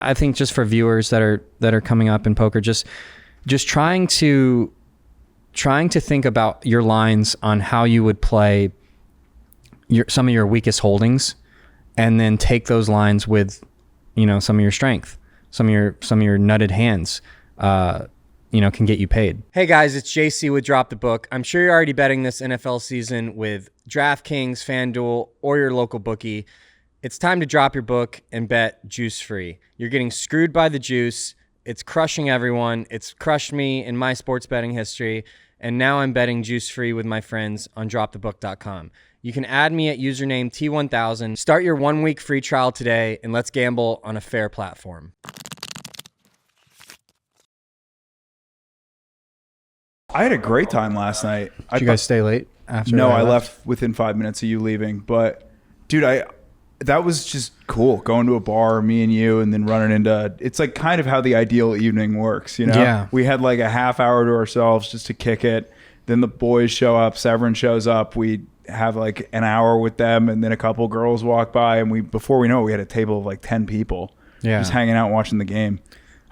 I think just for viewers that are coming up in poker, just trying to think about your lines on how you would play some of your weakest holdings, and then take those lines with, some of your strength, some of your nutted hands, can get you paid. Hey guys, it's JC with Drop the Book. I'm sure you're already betting this NFL season with DraftKings, FanDuel, or your local bookie. It's time to drop your book and bet juice-free. You're getting screwed by the juice. It's crushing everyone. It's crushed me in my sports betting history, and now I'm betting juice-free with my friends on dropthebook.com. You can add me at username T1000. Start your 1-week free trial today, and let's gamble on a fair platform. I had a great time last night. Did you guys stay late after? No, I left within 5 minutes of you leaving. But, dude, that was just cool. Going to a bar, me and you, and then running into... It's like kind of how the ideal evening works, Yeah. We had like a half hour to ourselves just to kick it. Then the boys show up. Severin shows up. We have like an hour with them, and then a couple girls walk by, and before we know it, we had a table of like 10 people. Yeah. Just hanging out watching the game.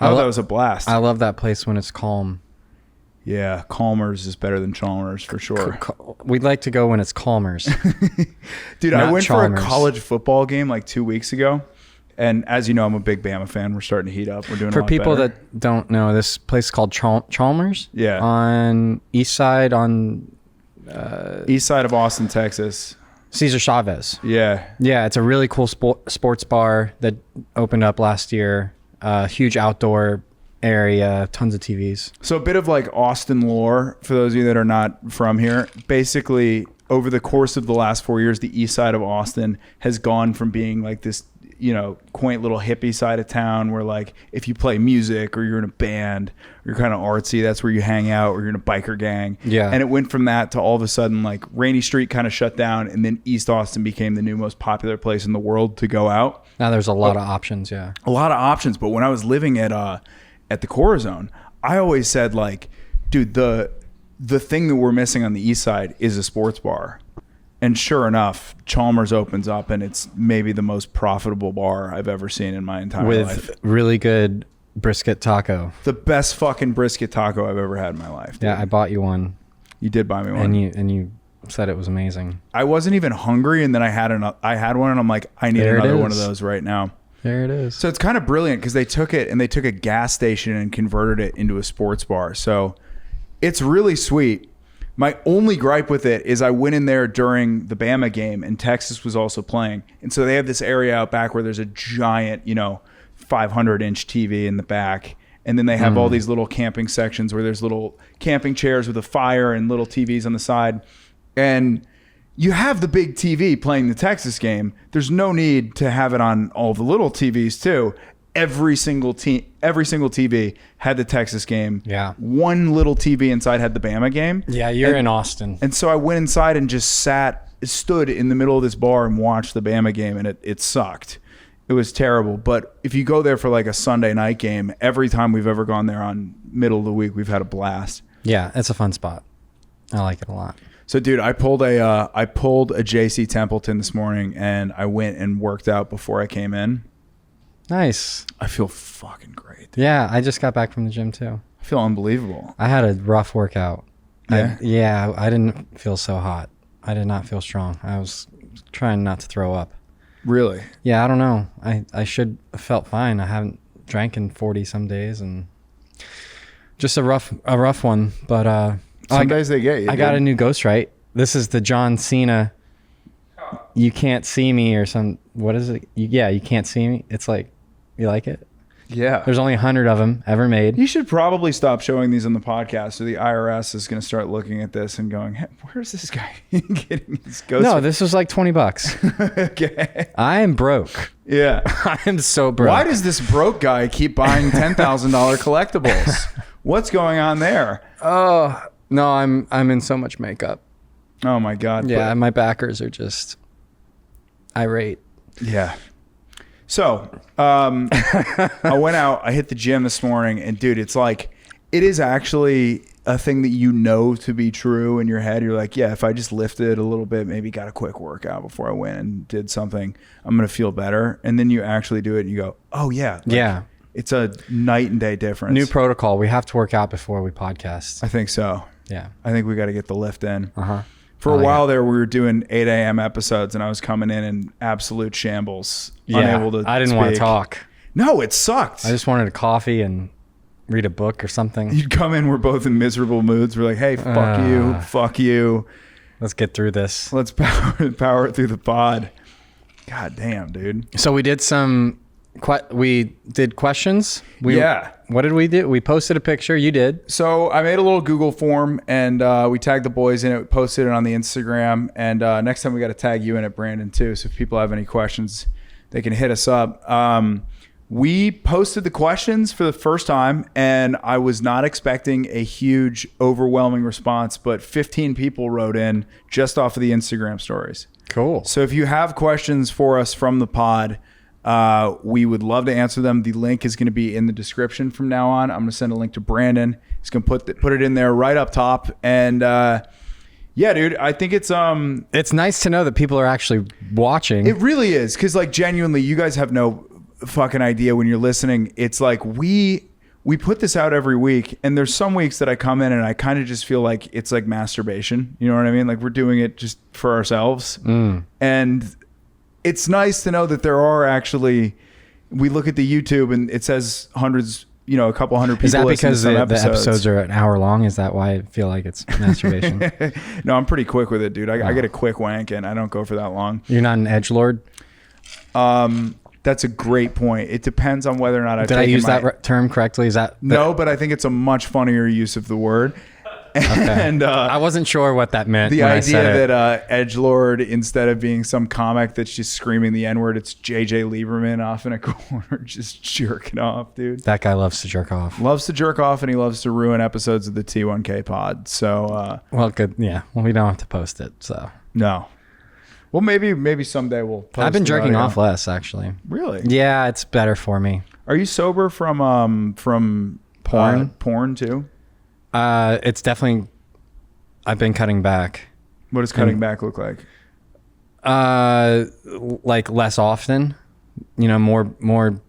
I thought that was a blast. I love that place when it's calm. Yeah, Calmer's is better than Chalmers for sure. We'd like to go when it's Calmer's. Dude, I went for a college football game like 2 weeks ago. And as you know, I'm a big Bama fan. We're starting to heat up. We're doing for a lot people better. that don't know, this place is called Chalmers. Yeah. On east side east side of Austin, Texas. Cesar Chavez. Yeah. Yeah, it's a really cool sports bar that opened up last year. Huge outdoor area, tons of TVs. So a bit of like Austin lore for those of you that are not from here. Basically, over the course of the last 4 years, the east side of Austin has gone from being like this, quaint little hippie side of town where like if you play music or you're in a band or you're kind of artsy, that's where you hang out, or you're in a biker gang. Yeah. And it went from that to all of a sudden like Rainy Street kind of shut down, and then East Austin became the new most popular place in the world to go out. Now there's a lot of options. Yeah. A lot of options. But when I was living at the Corazon, I always said like, dude, the thing that we're missing on the east side is a sports bar. And sure enough, Chalmers opens up, and it's maybe the most profitable bar I've ever seen in my entire life. With really good brisket taco. The best fucking brisket taco I've ever had in my life. Dude. Yeah, I bought you one. You did buy me one. And you said it was amazing. I wasn't even hungry, and then I had one, and I'm like, I need another one of those right now. There it is. So it's kind of brilliant because they took a gas station and converted it into a sports bar. So it's really sweet. My only gripe with it is I went in there during the Bama game, and Texas was also playing. And so they have this area out back where there's a giant, 500-inch TV in the back. And then they have all these little camping sections where there's little camping chairs with a fire and little TVs on the side. And you have the big TV playing the Texas game. There's no need to have it on all the little TVs too. Every single TV had the Texas game. Yeah. One little TV inside had the Bama game. Yeah, you're in Austin. And so I went inside and just stood in the middle of this bar and watched the Bama game, and it sucked. It was terrible. But if you go there for like a Sunday night game, every time we've ever gone there on middle of the week, we've had a blast. Yeah, it's a fun spot. I like it a lot. So, dude, I pulled a JC Templeton this morning, and I went and worked out before I came in. Nice. I feel fucking great. Yeah, I just got back from the gym too. I feel unbelievable. I had a rough workout. Yeah? I didn't feel so hot. I did not feel strong. I was trying not to throw up. Really? Yeah, I don't know. I should have felt fine. I haven't drank in 40 some days, and just a rough one. But some days they get you. I got a new ghostwrite. This is the John Cena. You can't see me, or some. What is it? You can't see me. It's like, you like it? Yeah. There's only 100 of them ever made. You should probably stop showing these on the podcast, so the IRS is going to start looking at this and going, hey, where's this guy getting his ghost? No, this was like $20. Okay. I am broke. Yeah. I am so broke. Why does this broke guy keep buying $10,000 collectibles? What's going on there? Oh, no, I'm in so much makeup. Oh my God. Yeah, my backers are just irate. Yeah. So, I went out, I hit the gym this morning, and dude, it's like, it is actually a thing that you know to be true in your head. You're like, yeah, if I just lifted a little bit, maybe got a quick workout before I went and did something, I'm going to feel better. And then you actually do it and you go, oh yeah. Like, yeah. It's a night and day difference. New protocol. We have to work out before we podcast. I think so. Yeah. I think we got to get the lift in. Uh-huh. For a while there, we were doing 8 a.m. episodes and I was coming in absolute shambles. Yeah. Unable to I didn't want to talk. No, it sucked. I just wanted a coffee and read a book or something. You'd come in, we're both in miserable moods. We're like, hey, fuck you. Let's get through this. Let's power it through the pod. God damn, dude. So we did we did questions. Yeah. What did we do? We posted a picture. You did. So I made a little Google form and we tagged the boys in it. We posted it on the Instagram. And next time we got to tag you in it, Brandon, too. So if people have any questions, they can hit us up. We posted the questions for the first time, and I was not expecting a huge, overwhelming response, but 15 people wrote in just off of the Instagram stories. Cool. So if you have questions for us from the pod, we would love to answer them. The link is going to be in the description from now on. I'm going to send a link to Brandon. He's going to put it in there right up top. And yeah, dude, I think it's nice to know that people are actually watching. It really is, because like genuinely, you guys have no fucking idea when you're listening. It's like we put this out every week, and there's some weeks that I come in and I kind of just feel like it's like masturbation. You know what I mean? Like we're doing it just for ourselves. And it's nice to know that there are actually, we look at the YouTube and it says hundreds, a couple hundred people. Is that because the episodes are an hour long? Is that why I feel like it's masturbation? No, I'm pretty quick with it, dude. I get a quick wank and I don't go for that long. You're not an edgelord? That's a great point. It depends on whether or not Did I use that term correctly? Is that no? But I think it's a much funnier use of the word. Okay. And I wasn't sure what that meant. The when idea I said that edgelord, instead of being some comic that's just screaming the N-word, it's JJ Lieberman off in a corner just jerking off, dude. That guy loves to jerk off. Loves to jerk off, and he loves to ruin episodes of the T1K pod. So well, good. Yeah. Well, we don't have to post it. So no. Well, maybe someday we'll post. I've been jerking off less, actually. Really? Yeah, it's better for me. Are you sober from porn? Porn too? It's definitely. I've been cutting back. What does cutting back look like? Like less often. More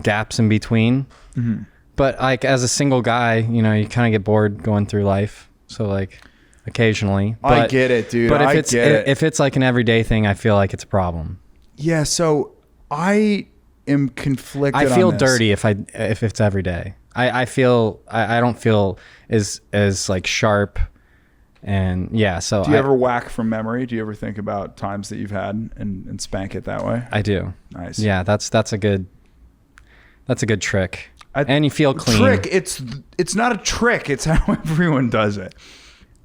gaps in between. Mm-hmm. But like as a single guy, you kind of get bored going through life. So like. Occasionally. I get it, dude. But if it's like an everyday thing, I feel like it's a problem. Yeah, so I am conflicted. I feel on this. dirty if it's every day. I feel I don't feel as like sharp, and yeah. So do you ever whack from memory? Do you ever think about times that you've had and spank it that way? I do. Nice. Yeah, that's a good trick. And you feel clean. Trick. It's not a trick. It's how everyone does it.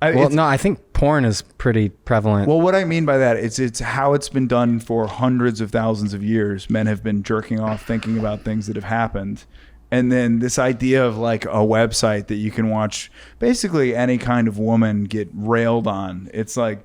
I think porn is pretty prevalent. Well, what I mean by that is it's how it's been done for hundreds of thousands of years. Men have been jerking off thinking about things that have happened. And then this idea of like a website that you can watch basically any kind of woman get railed on. It's like,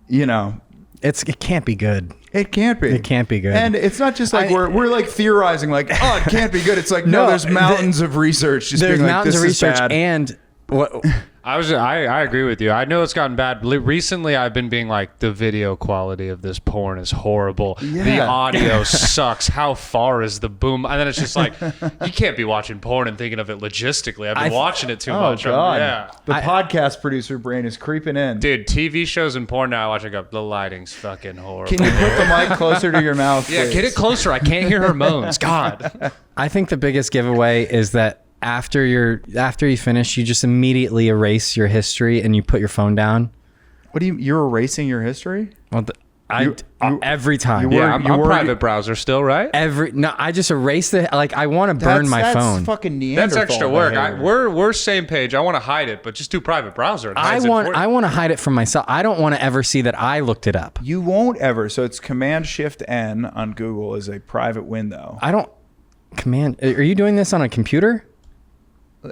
it can't be good. It can't be. It can't be good. And it's not just like we're like theorizing like, oh, it can't be good. It's like, no, there's mountains of research. Just there's being like, mountains this of is research bad. and what. I agree with you. I know it's gotten bad. Recently, I've been being like, the video quality of this porn is horrible. Yeah. The audio sucks. How far is the boom? And then it's just like, you can't be watching porn and thinking of it logistically. I've been watching it too much. God. Yeah. The podcast producer brain is creeping in. Dude, TV shows and porn now, I watch it go, the lighting's fucking horrible. Can you put the mic closer to your mouth, Yeah, please? get it closer. I can't hear her moans. God. I think the biggest giveaway is that after you finish, you just immediately erase your history and you put your phone down. What do you're erasing your history? Well, every time. Yeah, I'm private browser still, right? I just erase the, like, I want to burn my phone. That's fucking Neanderthal. That's extra work. behavior. We're same page. I want to hide it, but just do private browser. And I want to hide it from myself. I don't want to ever see that I looked it up. You won't ever. So it's Command-Shift-N on Google is a private window. I don't are you doing this on a computer?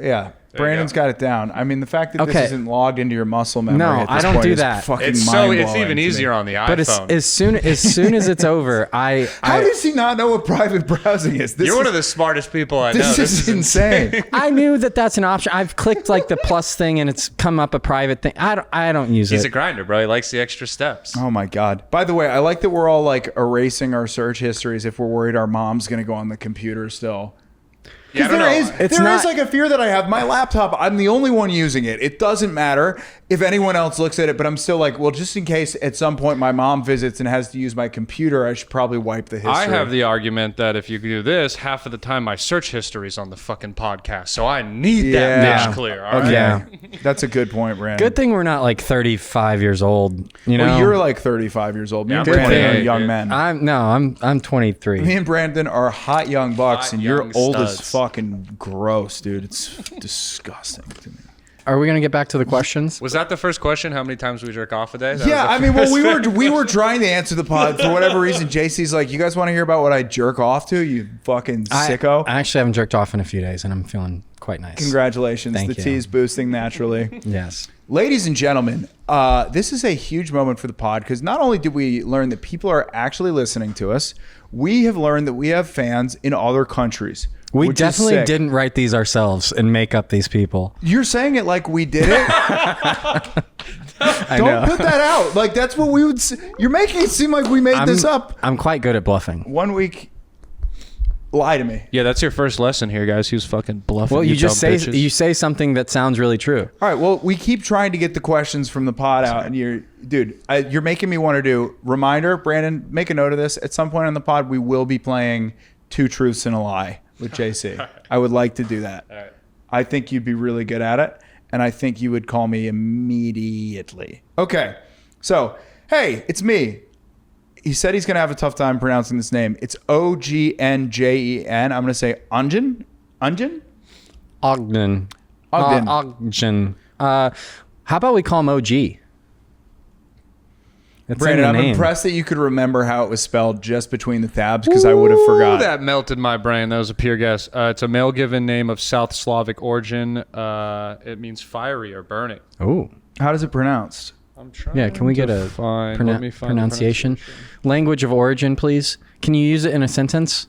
Yeah. Brandon's got it down. I mean, the fact that this isn't logged into your muscle memory. No, at this I don't point do is that. fucking It's mind-blowing even to me. easier on the iPhone. But as soon as it's over, How does he not know what private browsing is? You're one of the smartest people I know. This is insane. I knew that that's an option. I've clicked like the plus thing and it's come up a private thing. I don't use He's it. a grinder, bro. He likes the extra steps. Oh my God. By the way, I like that we're all like erasing our search histories if we're worried our mom's going to go on the computer still. Yeah, I don't know. There is like a fear that I have. My laptop, I'm the only one using it. It doesn't matter if anyone else looks at it, but I'm still like, well, just in case at some point my mom visits and has to use my computer, I should probably wipe the history. I have the argument that if you do this, half of the time my search history is on the fucking podcast, so I need that bitch clear. All right? Yeah. That's a good point, Brandon. Good thing we're not like 35 years old. You know, Well, you're like 35 years old. Me and I'm Brandon are 28, young dude. men. I'm 23. Me and Brandon are hot young bucks, Hot and you're young old as studs. fucking gross, dude. It's disgusting to me. Are we gonna get back to the questions? Was that the first question? How many times we jerk off a day? Yeah, I mean, well, we were trying to answer the pod for whatever reason. JC's like, you guys want to hear about what I jerk off to? You fucking sicko. I actually haven't jerked off in a few days, and I'm feeling quite nice. Congratulations, Thank the you. tea's boosting naturally. Yes. Ladies and gentlemen, this is a huge moment for the pod because not only did we learn that people are actually listening to us, we have learned that we have fans in other countries. We which is definitely sick. didn't write these ourselves and make up these people. You're saying it like we did it. I Don't know. put that out. Like that's what we would. You're making it seem like we made this up. I'm quite good at bluffing. 1 week. Lie to me. Yeah, that's your first lesson here, guys. He was fucking bluffing. Well, you just dumb say bitches. something that sounds really true. All right. Well, we keep trying to get the questions from the pod out, and you're making me want to do. Reminder, Brandon, make a note of this. At some point on the pod, we will be playing Two Truths and a Lie with JC. I would like to do that. All right. I think you'd be really good at it, and I think you would call me immediately. Okay. So, hey, it's me. He said he's going to have a tough time pronouncing this name. It's Ognen. I'm going to say Ungen. Ungen? Ogden. Ogden. Ogden. How about we call him OG? It's Brandon, in the I'm name. impressed that you could remember how it was spelled just between the tabs because I would have forgot. That melted my brain. That was a pure guess. It's a male given name of South Slavic origin. It means fiery or burning. Oh. How does it pronounced? I'm trying. Yeah, can we get a Let me find the pronunciation? Language of origin, please. Can you use it in a sentence?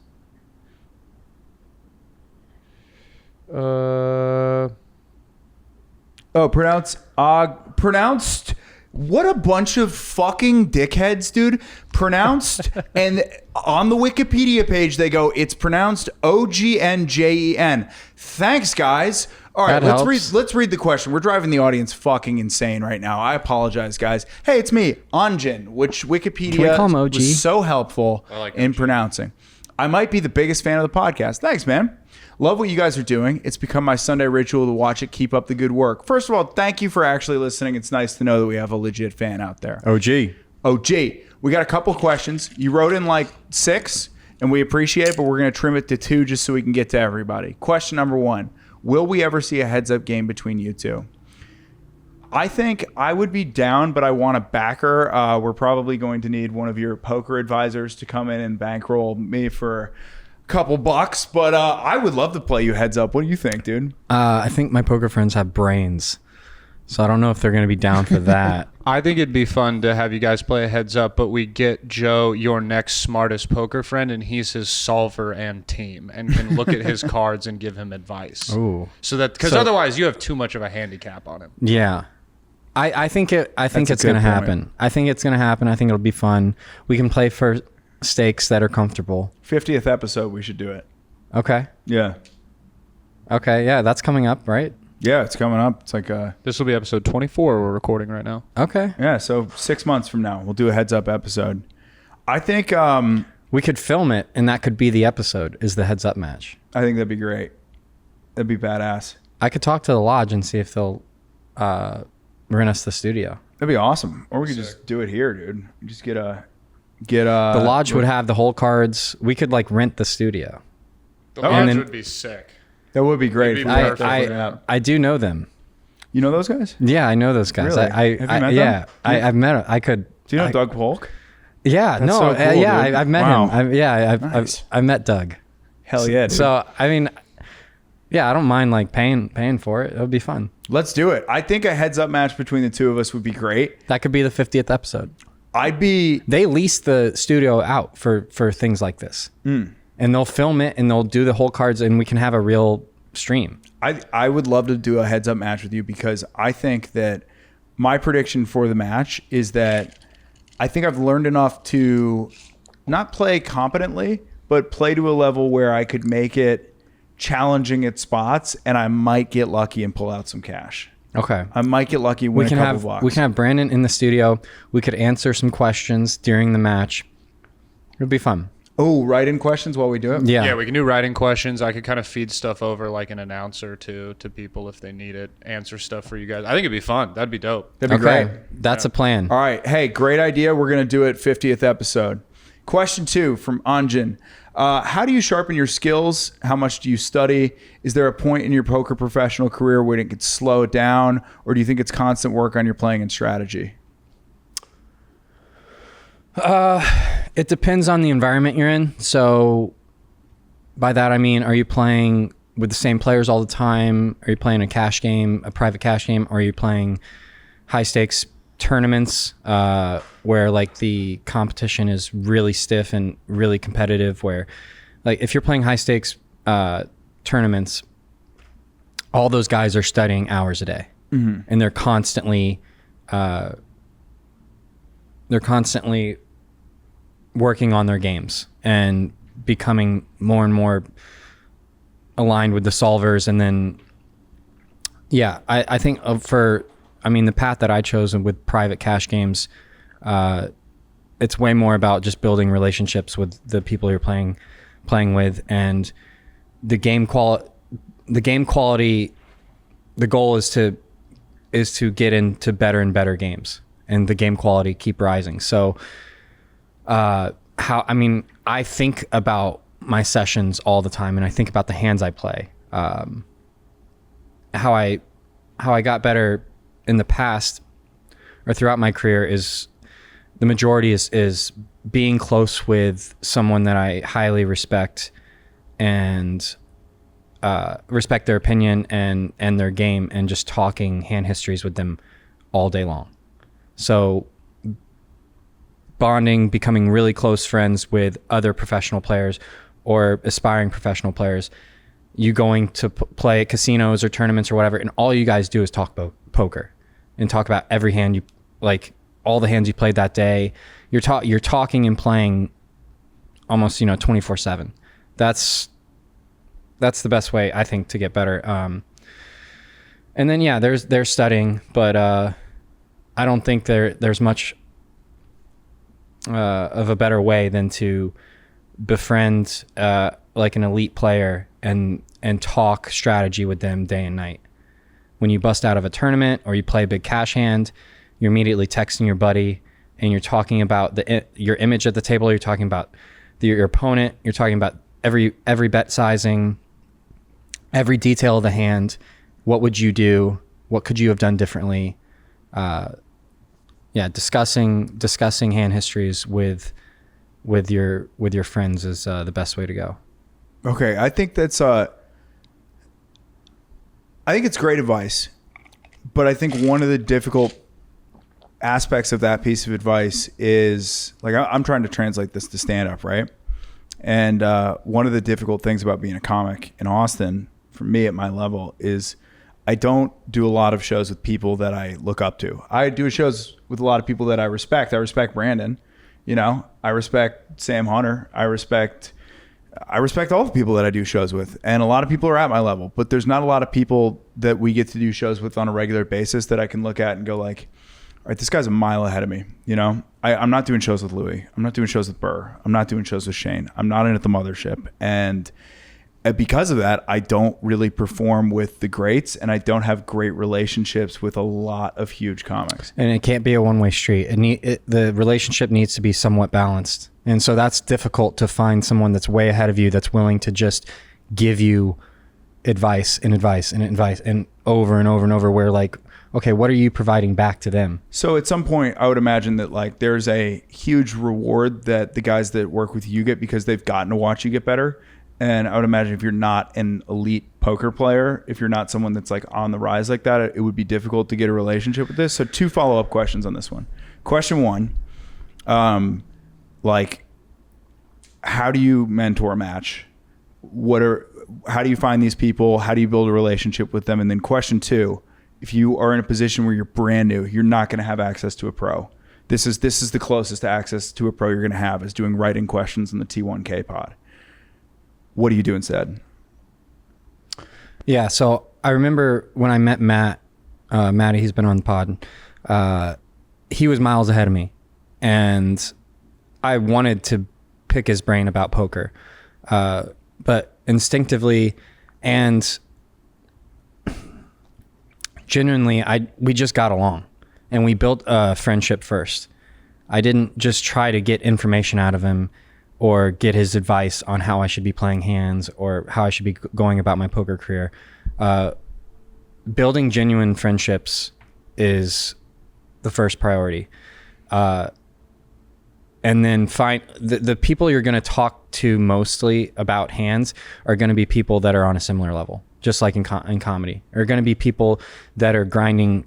Pronounced. What a bunch of fucking dickheads, dude. Pronounced, and on the Wikipedia page, they go, it's pronounced Ognen. Thanks, guys. All right, That helps. let's read the question. We're driving the audience fucking insane right now. I apologize, guys. Hey, it's me, Anjin, which Can we Wikipedia call him OG? was so helpful like in OG. pronouncing. I might be the biggest fan of the podcast. Thanks, man. Love what you guys are doing. It's become my Sunday ritual to watch it. Keep up the good work. First of all, thank you for actually listening. It's nice to know that we have a legit fan out there. OG. OG, we got a couple questions. You wrote in like 6, and we appreciate it, but we're going to trim it to 2 just so we can get to everybody. Question number 1. Will we ever see a heads-up game between you two? I think I would be down, but I want a backer. We're probably going to need one of your poker advisors to come in and bankroll me for a couple bucks, but I would love to play you heads up. What do you think, dude? I think my poker friends have brains, so I don't know if they're going to be down for that. I think it'd be fun to have you guys play a heads up, but we get Joe, your next smartest poker friend, and he's his solver and team, and can look at his cards and give him advice. Ooh. So that because otherwise you have too much of a handicap on him. Yeah. I think That's it's a going to good happen. I think it's going to happen. I think it'll be fun. We can play for stakes that are comfortable. 50th episode, we should do it. Okay. Yeah. Okay. Yeah, that's coming up, right? Yeah, it's coming up. It's like This will be episode 24 we're recording right now. Okay. yeah, so 6 months from now, we'll do a heads up episode. I think We could film it, and that could be the episode, is the heads up match. that'd be great. That'd be badass. I could talk to the lodge and see if they'll rent us the studio. That'd be awesome. Or we could just do it here, dude. Just get a The lodge would have the whole cards. We could like rent the studio. The Oh, lodge and then- would be sick. That would be great. It'd if be we perfect. worked it out. I do know them. You know those guys? Yeah, I know those guys. Really? I Have you met them? yeah, I've met them. I could. Do you know I- Doug Polk? Yeah, That's no, so cool, yeah, dude. I've met Wow. him. I've Nice. I've met Doug. Hell yeah, dude. So I mean, Yeah, I don't mind like paying for it. It'll be fun. Let's do it. I think a heads up match between the two of us would be great. That could be the 50th episode. They lease the studio out for things like this. And they'll film it and they'll do the whole cards and we can have a real stream. I would love to do a heads up match with you because I think that my prediction for the match is that I think I've learned enough to not play competently, but play to a level where I could make it challenging at spots, and I might get lucky and pull out some cash. Okay. I might get lucky, win a couple bucks. We can have Brandon in the studio. We could answer some questions during the match. It'd be fun. Oh, write-in questions while we do it? Yeah, we can do writing questions. I could kind of feed stuff over like an announcer to people if they need it. Answer stuff for you guys. I think it'd be fun. That'd be dope. That'd be great. That's a plan. All right. Hey, great idea. We're going to do it 50th episode. Question 2 from Anjan. How do you sharpen your skills? How much do you study? Is there a point in your poker professional career where it could slow it down? Or do you think it's constant work on your playing and strategy? It depends on the environment you're in. So by that, I mean, are you playing with the same players all the time? Are you playing a cash game, a private cash game? Or are you playing high stakes tournaments where like the competition is really stiff and really competitive, where like if you're playing high stakes tournaments, all those guys are studying hours a day. And they're constantly working on their games and becoming more and more aligned with the solvers. And then, yeah, I think the path that I chose with private cash games, it's way more about just building relationships with the people you're playing with, and the game quality. The goal is to get into better and better games, and the game quality keep rising. So, I think about my sessions all the time, and I think about the hands I play. How I got better in the past or throughout my career is the majority is being close with someone that I highly respect and respect their opinion and their game, and just talking hand histories with them all day long. So bonding, becoming really close friends with other professional players or aspiring professional players, you going to play at casinos or tournaments or whatever, and all you guys do is talk poker and talk about every hand you like, all the hands you played that day. You're talking and playing almost 24/7. That's the best way, I think, to get better. And then there's studying, but I don't think there's much of a better way than to befriend like an elite player and talk strategy with them day and night. When you bust out of a tournament or you play a big cash hand, you're immediately texting your buddy and you're talking about your image at the table. You're talking about your opponent. You're talking about every bet sizing, every detail of the hand. What would you do? What could you have done differently? Discussing hand histories with your friends is the best way to go. Okay, I think that's I think it's great advice, but I think one of the difficult aspects of that piece of advice is, like, I'm trying to translate this to stand up, right? And one of the difficult things about being a comic in Austin, for me at my level, is I don't do a lot of shows with people that I look up to. I do shows with a lot of people that I respect. I respect Brandon, I respect Sam Hunter. I respect all the people that I do shows with, and a lot of people are at my level, but there's not a lot of people that we get to do shows with on a regular basis that I can look at and go like, all right, this guy's a mile ahead of me. I'm not doing shows with Louis. I'm not doing shows with Burr. I'm not doing shows with Shane. I'm not in at the mothership. And because of that, I don't really perform with the greats, and I don't have great relationships with a lot of huge comics. And it can't be a one-way street. The relationship needs to be somewhat balanced. And so that's difficult to find someone that's way ahead of you that's willing to just give you advice and advice and advice and over and over and over, where like, okay, what are you providing back to them? So at some point, I would imagine that like there's a huge reward that the guys that work with you get because they've gotten to watch you get better. And I would imagine if you're not an elite poker player, if you're not someone that's like on the rise like that, it would be difficult to get a relationship with this. So 2 follow-up questions on this one. Question 1, like, how do you mentor a match? How do you find these people? How do you build a relationship with them? And then question 2, if you are in a position where you're brand new, you're not going to have access to a pro. This is the closest to access to a pro you're going to have, is doing write-in questions in the T1K pod. What do you do instead? Yeah, so I remember when I met Matty, he's been on the pod. He was miles ahead of me, and I wanted to pick his brain about poker, but instinctively and genuinely, we just got along, and we built a friendship first. I didn't just try to get information out of him or get his advice on how I should be playing hands or how I should be going about my poker career. Building genuine friendships is the first priority. And then find the people you're going to talk to mostly about hands are going to be people that are on a similar level, just like in comedy. Are going to be people that are grinding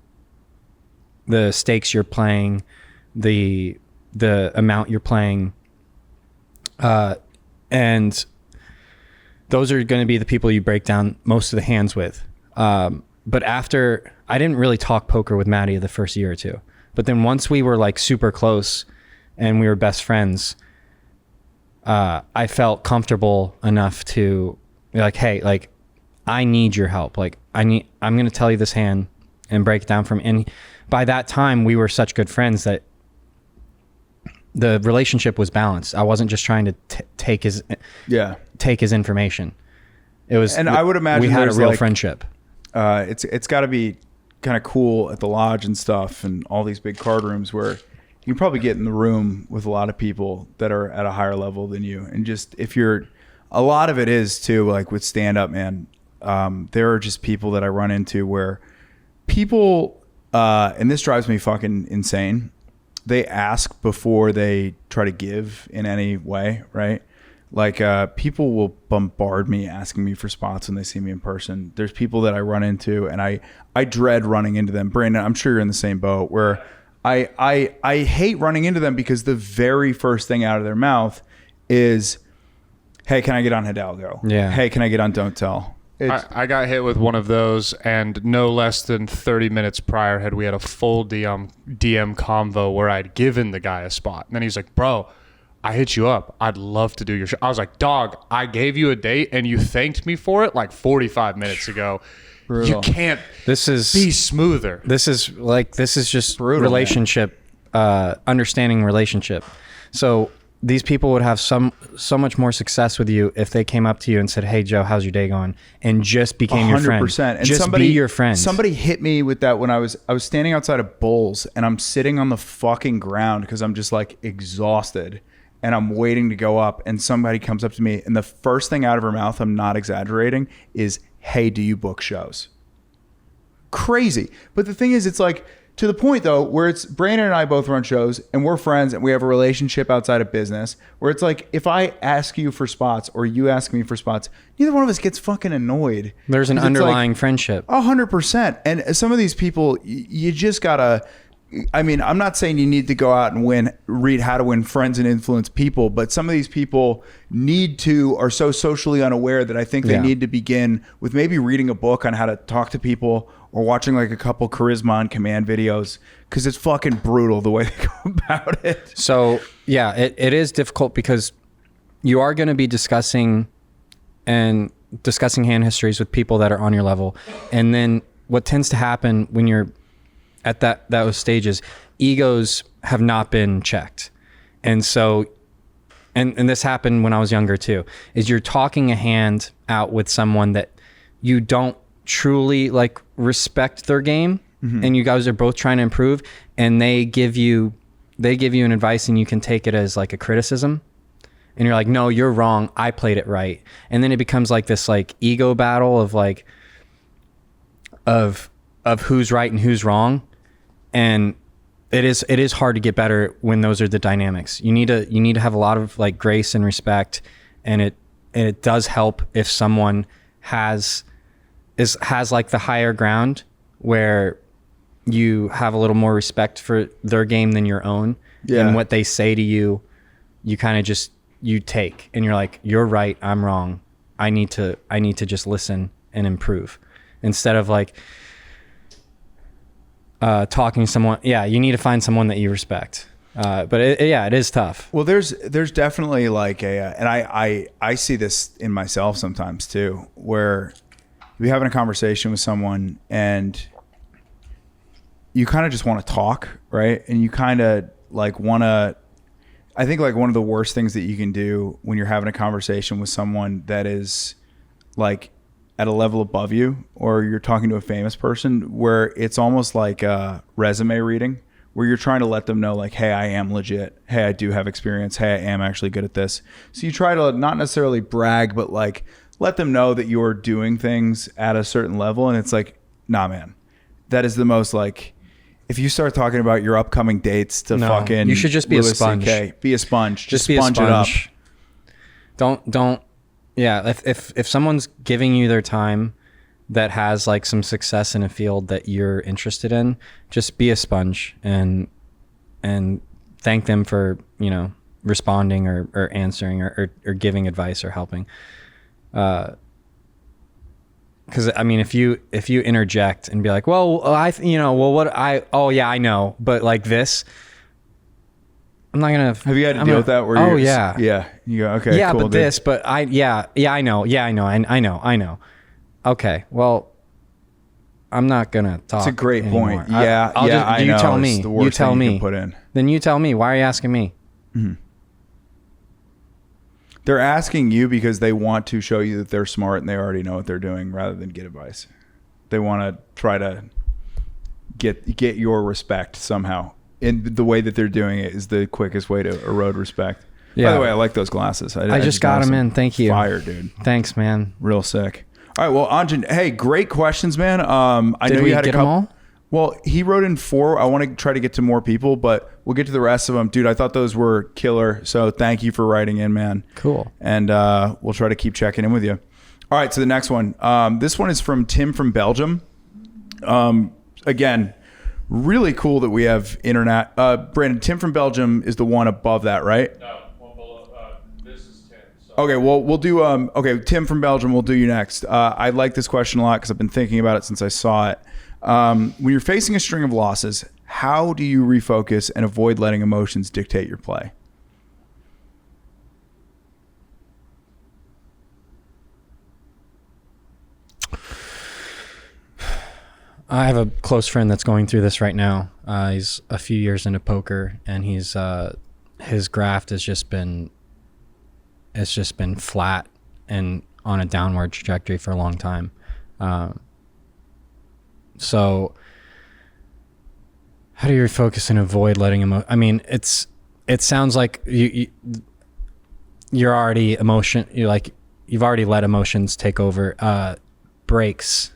the stakes you're playing, the amount you're playing, and those are going to be the people you break down most of the hands with. But after, I didn't really talk poker with Matty the first year or 2, but then once we were like super close and we were best friends, I felt comfortable enough to be like, hey, like, I need your help. Like, I'm going to tell you this hand and break it down from, and by that time we were such good friends that the relationship was balanced. I wasn't just trying to take his information. It was, and I would imagine we had a real like, friendship. It's got to be kind of cool at the lodge and stuff, and all these big card rooms where you can probably get in the room with a lot of people that are at a higher level than you. And just a lot of it is too, like with stand up, man. There are just people that I run into where people, and this drives me fucking insane, they ask before they try to give in any way, right? Like, people will bombard me asking me for spots when they see me in person. There's people that I run into, and I dread running into them. Brandon, I'm sure you're in the same boat, where I hate running into them because the very first thing out of their mouth is, hey, can I get on Hidalgo? Yeah. Hey, can I get on Don't Tell? I got hit with one of those, and no less than 30 minutes prior we had a full DM convo where I'd given the guy a spot. And then he's like, bro, I hit you up. I'd love to do your show. I was like, dog, I gave you a date and you thanked me for it like 45 minutes ago. Brutal. You can't be smoother. This is just brutal, relationship, understanding relationship. So these people would have so much more success with you if they came up to you and said, hey, Joe, how's your day going? And just became your friend. 100%. And just be your friend. Somebody hit me with that when I was standing outside of Bulls, and I'm sitting on the fucking ground because I'm just like exhausted, and I'm waiting to go up, and somebody comes up to me, and the first thing out of her mouth, I'm not exaggerating, is, hey, do you book shows? Crazy. But the thing is, it's like, to the point though, where it's Brandon and I both run shows and we're friends and we have a relationship outside of business, where it's like, if I ask you for spots or you ask me for spots, neither one of us gets fucking annoyed. There's an underlying friendship. 100%. And some of these people, you just gotta, I mean, I'm not saying you need to go out and read How to Win Friends and Influence People, but some of these people are so socially unaware that I think they need to begin with maybe reading a book on how to talk to people, or watching like a couple Charisma on Command videos, because it's fucking brutal the way they go about it. So yeah, it is difficult because you are going to be discussing hand histories with people that are on your level. And then what tends to happen when you're at those stages, egos have not been checked. And so, and this happened when I was younger too, is you're talking a hand out with someone that you don't truly like respect their game, and you guys are both trying to improve, and they give you an advice, and you can take it as like a criticism, and you're like, no, you're wrong, I played it right. And then it becomes like this like ego battle of like of who's right and who's wrong. And it is hard to get better when those are the dynamics. You need to have a lot of like grace and respect, and it does help if someone has like the higher ground where you have a little more respect for their game than your own. Yeah. And what they say to you, you kind of just, you take, and you're like, you're right, I'm wrong. I need to just listen and improve, instead of like talking to someone. Yeah, you need to find someone that you respect. But it is tough. Well, there's definitely like and I see this in myself sometimes too, where you're having a conversation with someone and you kind of just want to talk, right? And you kind of like want to, I think like one of the worst things that you can do when you're having a conversation with someone that is like at a level above you, or you're talking to a famous person, where it's almost like a resume reading, where you're trying to let them know like, hey, I am legit. Hey, I do have experience. Hey, I am actually good at this. So you try to not necessarily brag, but like let them know that you're doing things at a certain level. And it's like, nah, man, that is the most like, if you start talking about your upcoming dates to fucking, you should just be Louis a sponge. CK, be a sponge. Just be sponge a it up. sponge. Don't. Yeah. If someone's giving you their time that has like some success in a field that you're interested in, just be a sponge and thank them for, you know, responding or answering or giving advice or helping. Because I mean, if you interject and be like, well, I know, but like this, I'm not gonna. Have you had to deal with that? Where oh you're yeah, yeah, you go, okay, yeah, cool, but dude. this, but I know. Okay, well, I'm not gonna talk. It's a great anymore. point. Yeah, I you know. tell It's me. the worst You tell thing you me. can put in. Then you tell me. Why are you asking me? Mm-hmm. They're asking you because they want to show you that they're smart and they already know what they're doing, rather than get advice. They want to try to get your respect somehow. And the way that they're doing it is the quickest way to erode respect. Yeah. By the way, I like those glasses. I just got them in. Thank you. Fire, dude. Thanks, man. Real sick. All right, well, Anjan, hey, great questions, man. I Did know we you had get a them couple. all? Well, he wrote in 4. I want to try to get to more people, but we'll get to the rest of them. Dude, I thought those were killer. So thank you for writing in, man. Cool. And we'll try to keep checking in with you. All right, so the next one. This one is from Tim from Belgium. Again, really cool that we have internet. Brandon, Tim from Belgium is the one above that, right? No, one below. This is Tim. So. Okay, well, we'll do, Tim from Belgium, we'll do you next. I like this question a lot because I've been thinking about it since I saw it. When you're facing a string of losses, how do you refocus and avoid letting emotions dictate your play? I have a close friend that's going through this right now. He's a few years into poker, and he's his graft has just been flat and on a downward trajectory for a long time. So how do you refocus and avoid letting I mean, it sounds like you're already you've already let emotions take over. Breaks.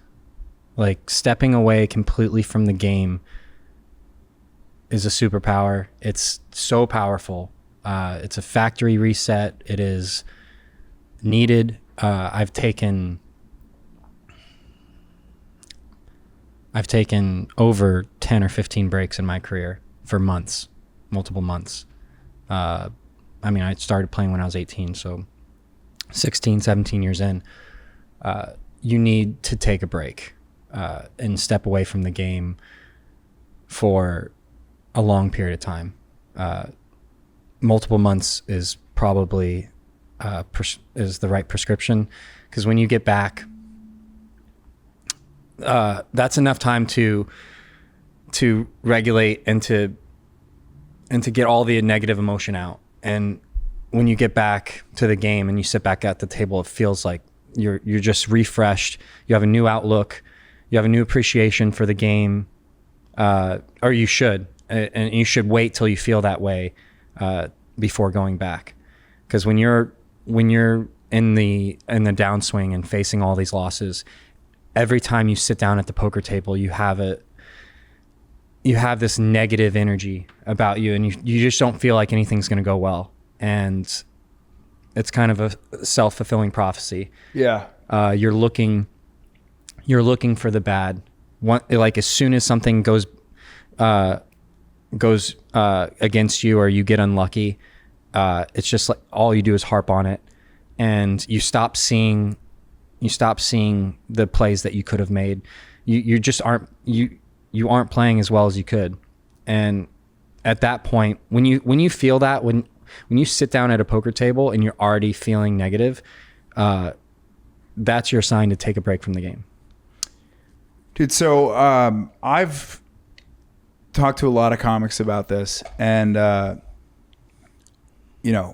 Like stepping away completely from the game is a superpower. It's so powerful. It's a factory reset. It is needed. I've taken over 10 or 15 breaks in my career for months, multiple months. I mean, I started playing when I was 18, so 16, 17 years in. You need to take a break. And step away from the game for a long period of time. Multiple months is probably is the right prescription, because when you get back, that's enough time to regulate and to get all the negative emotion out. And when you get back to the game and you sit back at the table, it feels like you're just refreshed. You have a new outlook. You have a new appreciation for the game, or you should, and you should wait till you feel that way before going back. Because when you're in the downswing and facing all these losses, every time you sit down at the poker table, you have this negative energy about you, and you just don't feel like anything's going to go well. And it's kind of a self-fulfilling prophecy. Yeah. You're looking for the bad. Like as soon as something goes against you or you get unlucky, it's just like all you do is harp on it, and you stop seeing the plays that you could have made. You just aren't playing as well as you could. And at that point, when you feel that, when you sit down at a poker table and you're already feeling negative, that's your sign to take a break from the game. Dude, so I've talked to a lot of comics about this, and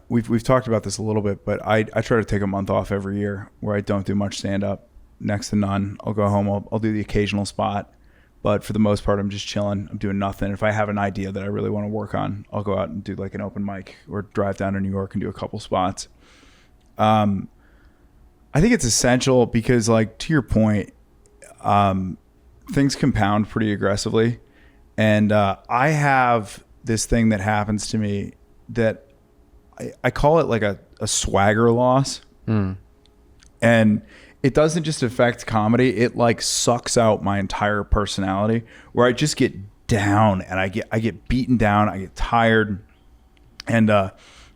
we've talked about this a little bit, but I try to take a month off every year where I don't do much stand-up, next to none. I'll go home, I'll do the occasional spot, but for the most part, I'm just chilling. I'm doing nothing. If I have an idea that I really want to work on, I'll go out and do like an open mic or drive down to New York and do a couple spots. I think it's essential because, like, to your point, things compound pretty aggressively. And I have this thing that happens to me that I call it like a swagger loss. And it doesn't just affect comedy. It like sucks out my entire personality, where I just get down and I get beaten down. I get tired. And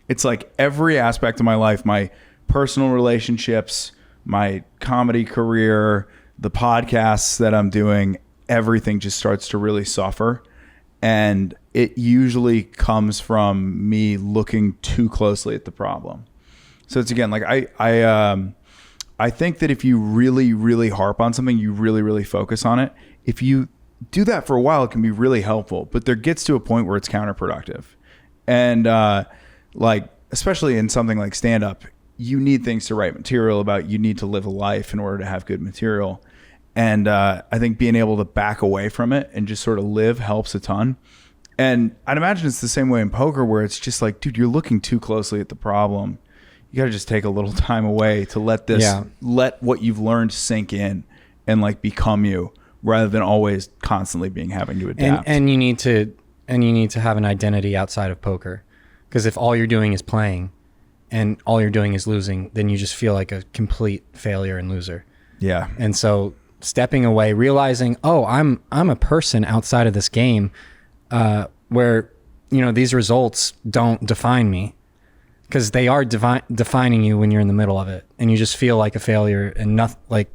it's like every aspect of my life, my personal relationships, my comedy career, the podcasts that I'm doing, everything just starts to really suffer. And it usually comes from me looking too closely at the problem. So it's, again, like I think that if you really, really harp on something, you really, really focus on it. If you do that for a while, it can be really helpful, but there gets to a point where it's counterproductive. And like, especially in something like stand-up, you need things to write material about. You need to live a life in order to have good material. And I think being able to back away from it and just sort of live helps a ton. And I'd imagine it's the same way in poker, where it's just like, dude, you're looking too closely at the problem. You got to just take a little time away to let what you've learned sink in and like become you, rather than always constantly having to adapt. And you need to have an identity outside of poker, because if all you're doing is playing and all you're doing is losing, then you just feel like a complete failure and loser. Yeah. And so stepping away, realizing, oh, I'm a person outside of this game, where, these results don't define me, because they are defining you when you're in the middle of it, and you just feel like a failure and nothing, like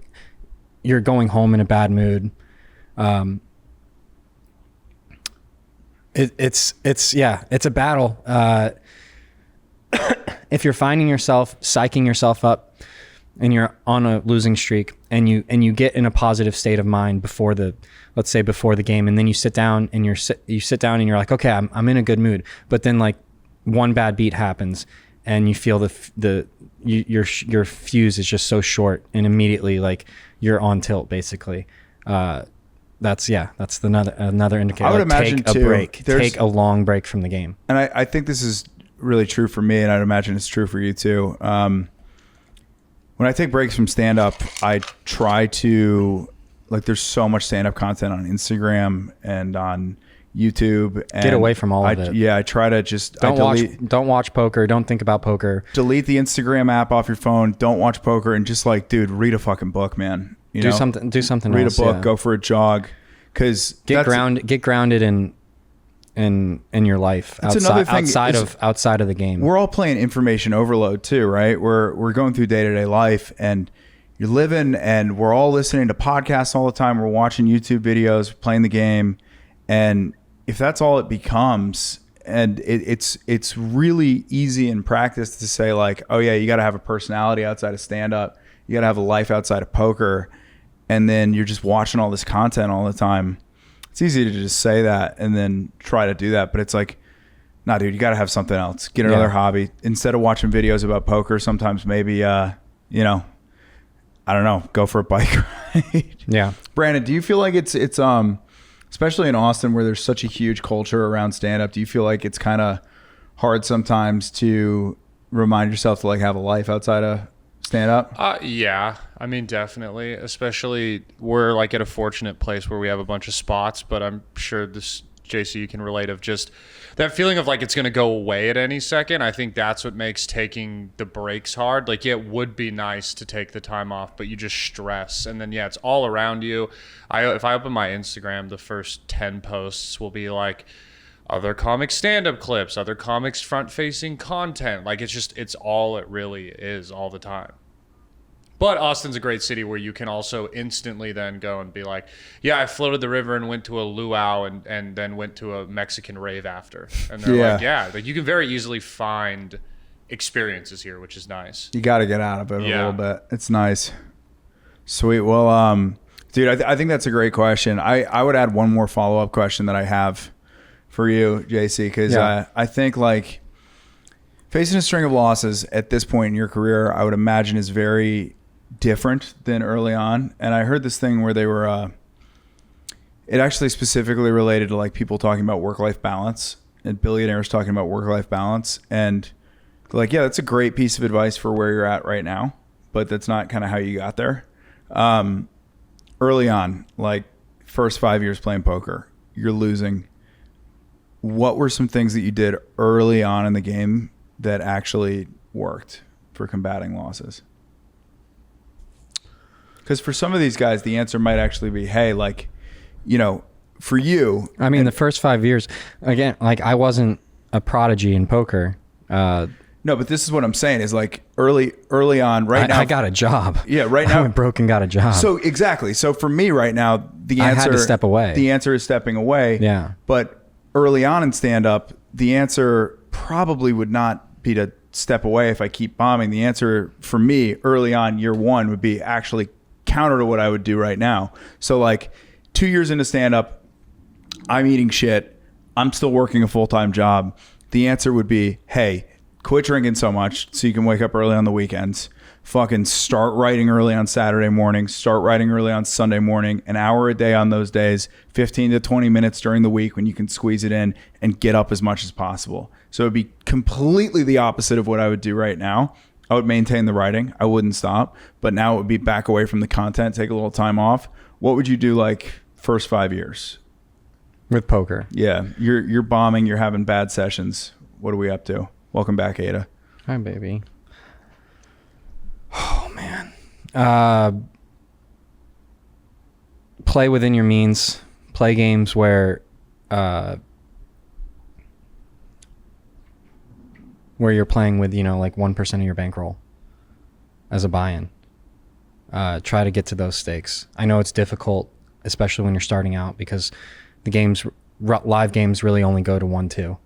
you're going home in a bad mood. It's a battle. If you're finding yourself psyching yourself up and you're on a losing streak, and you get in a positive state of mind before the game, and then you sit down and you're like, okay, I'm in a good mood, but then like one bad beat happens and you feel your fuse is just so short, and immediately like you're on tilt basically. That's another indicator. I would like, imagine take a too, break, take a long break from the game. And I think this is really true for me, and I'd imagine it's true for you too. When I take breaks from stand-up, I try to, like, there's so much stand-up content on Instagram and on YouTube. And get away from all of it. Yeah, I try to just... Don't watch poker. Don't think about poker. Delete the Instagram app off your phone. Don't watch poker, and just like, dude, read a fucking book, man. Do something read else. Read a book. Yeah. Go for a jog. Because get grounded in your life outside of the game. We're all playing information overload too, right? We're going through day-to-day life, and you're living, and we're all listening to podcasts all the time. We're watching YouTube videos, playing the game, and if that's all it becomes, and it's really easy in practice to say like, oh yeah, you got to have a personality outside of stand-up. You got to have a life outside of poker, and then you're just watching all this content all the time. It's easy to just say that and then try to do that, but it's like, nah, dude, you got to have something else. Get another hobby. Instead of watching videos about poker, sometimes maybe, I don't know, go for a bike ride. Yeah. Brandon, do you feel like it's especially in Austin, where there's such a huge culture around stand-up, do you feel like it's kind of hard sometimes to remind yourself to like have a life outside of stand-up? Yeah, I mean, definitely. Especially, we're like at a fortunate place where we have a bunch of spots, but I'm sure this JC, you can relate, of just that feeling of like it's going to go away at any second. I think that's what makes taking the breaks hard. Like, yeah, it would be nice to take the time off, but you just stress. And then, yeah, it's all around you. If I open my Instagram, the first 10 posts will be like other comics stand-up clips, other comics front-facing content. Like, it's all it really is all the time. But Austin's a great city where you can also instantly then go and be like, yeah, I floated the river and went to a luau and then went to a Mexican rave after. And they're like, yeah, like you can very easily find experiences here, which is nice. You got to get out of it a little bit. It's nice. Sweet. Well, dude, I think that's a great question. I would add one more follow-up question that I have for you, JC, because I think like facing a string of losses at this point in your career, I would imagine is very different than early on. And I heard this thing where they were it actually specifically related to like people talking about work-life balance and billionaires talking about work-life balance, and like, yeah, that's a great piece of advice for where you're at right now, but that's not kind of how you got there. Early on, like first 5 years playing poker, you're losing. What were some things that you did early on in the game that actually worked for combating losses? Because for some of these guys, the answer might actually be, hey, like, you know, for you. I mean, the first 5 years, again, like I wasn't a prodigy in poker. No, but this is what I'm saying is like early on right now. I got a job. Yeah, right now. I went broke and got a job. So exactly. So for me right now, the answer. I had to step away. The answer is stepping away. Yeah. But early on in stand-up, the answer probably would not be to step away if I keep bombing. The answer for me early on, year one, would be actually counter to what I would do right now. So like 2 years into stand-up, I'm eating shit. I'm still working a full-time job. The answer would be, hey, quit drinking so much so you can wake up early on the weekends. Fucking start writing early on Saturday morning. Start writing early on Sunday morning. An hour a day on those days. 15 to 20 minutes during the week when you can squeeze it in, and get up as much as possible. So it'd be completely the opposite of what I would do right now. I would maintain the writing. I wouldn't stop. But now it would be back away from the content, take a little time off. What would you do like first 5 years? With poker. Yeah. You're bombing. You're having bad sessions. What are we up to? Welcome back, Ada. Hi, baby. Oh, man. Play within your means. Play games where you're playing with, like 1% of your bankroll as a buy-in. Try to get to those stakes. I know it's difficult, especially when you're starting out, because the live games really only go to 1-2.